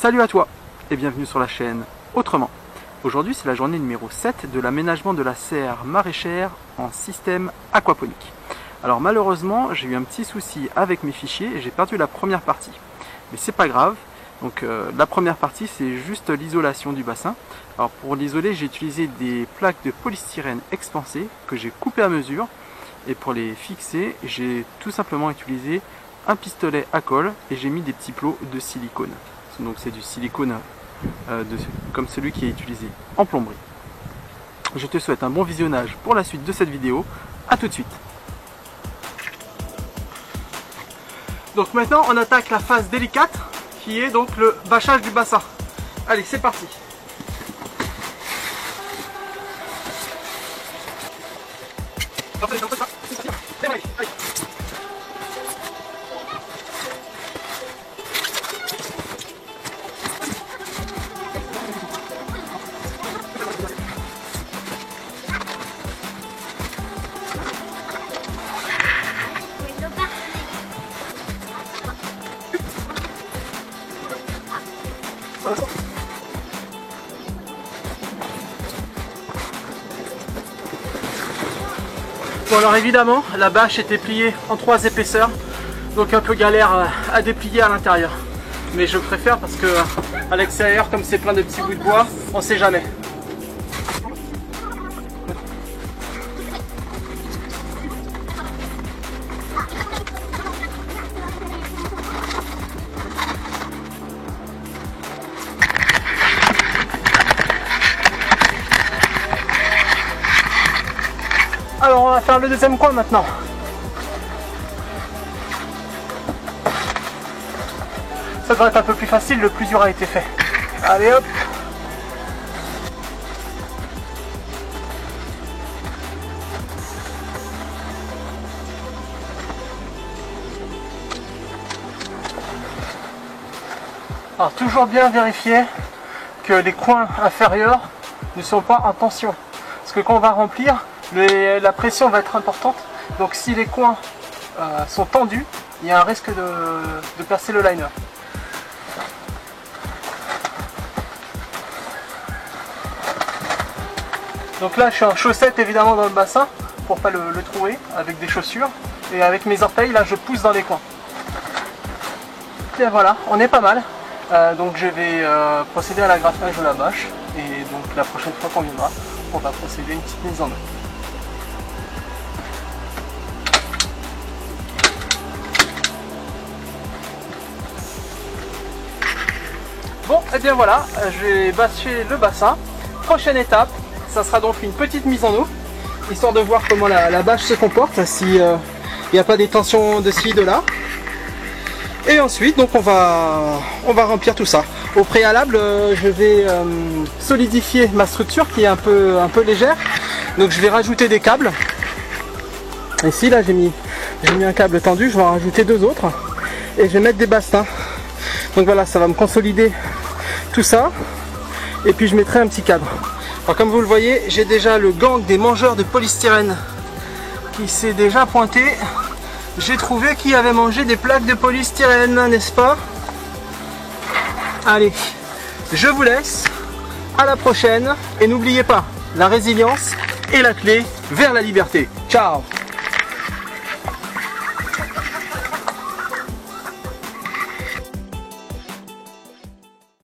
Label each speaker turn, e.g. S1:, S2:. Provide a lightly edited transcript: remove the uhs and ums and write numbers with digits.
S1: Salut à toi et bienvenue sur la chaîne Autrement. Aujourd'hui c'est la journée numéro 7 de l'aménagement de la serre maraîchère en système aquaponique. Alors malheureusement j'ai eu un petit souci avec mes fichiers et j'ai perdu la première partie. Mais c'est pas grave, donc la première partie c'est juste l'isolation du bassin. Alors pour l'isoler j'ai utilisé des plaques de polystyrène expansées que j'ai coupées à mesure. Et pour les fixer j'ai tout simplement utilisé un pistolet à colle et j'ai mis des petits plots de silicone. Donc c'est du silicone comme celui qui est utilisé en plomberie. Je te souhaite un bon visionnage pour la suite de cette vidéo. A tout de suite. Donc maintenant on attaque la phase délicate qui est donc le bâchage du bassin. Allez, c'est parti. Bon alors évidemment la bâche était pliée en 3 épaisseurs, donc un peu galère à déplier à l'intérieur, mais je préfère parce que à l'extérieur, comme c'est plein de petits bouts de bois, on sait jamais. Alors on va faire le deuxième coin maintenant. Ça devrait être un peu plus facile, le plus dur a été fait. Allez hop. Alors toujours bien vérifier que les coins inférieurs ne sont pas en tension. Parce que quand on va remplir, la pression va être importante, donc si les coins sont tendus, il y a un risque de percer le liner. Donc là je suis en chaussettes évidemment dans le bassin pour pas le trouer avec des chaussures, et avec mes orteils là je pousse dans les coins. Et voilà, on est pas mal. Donc je vais procéder à l'agrafage de la bâche, et donc la prochaine fois qu'on viendra on va procéder à une petite mise en œuvre. Bon, et bien voilà, je vais bâcher le bassin. Prochaine étape, ça sera donc une petite mise en eau, histoire de voir comment la bâche se comporte, s'il n'y a pas des tensions de ci, de là. Et ensuite, donc on va remplir tout ça. Au préalable, je vais solidifier ma structure qui est un peu légère. Donc je vais rajouter des câbles. Ici, là, j'ai mis un câble tendu, je vais en rajouter 2 autres. Et je vais mettre des bastins. Donc voilà, ça va me consolider tout ça. Et puis je mettrai un petit cadre. Alors comme vous le voyez, j'ai déjà le gang des mangeurs de polystyrène qui s'est déjà pointé. J'ai trouvé qui avait mangé des plaques de polystyrène, n'est-ce pas? Allez, je vous laisse. À la prochaine. Et n'oubliez pas, la résilience est la clé vers la liberté. Ciao!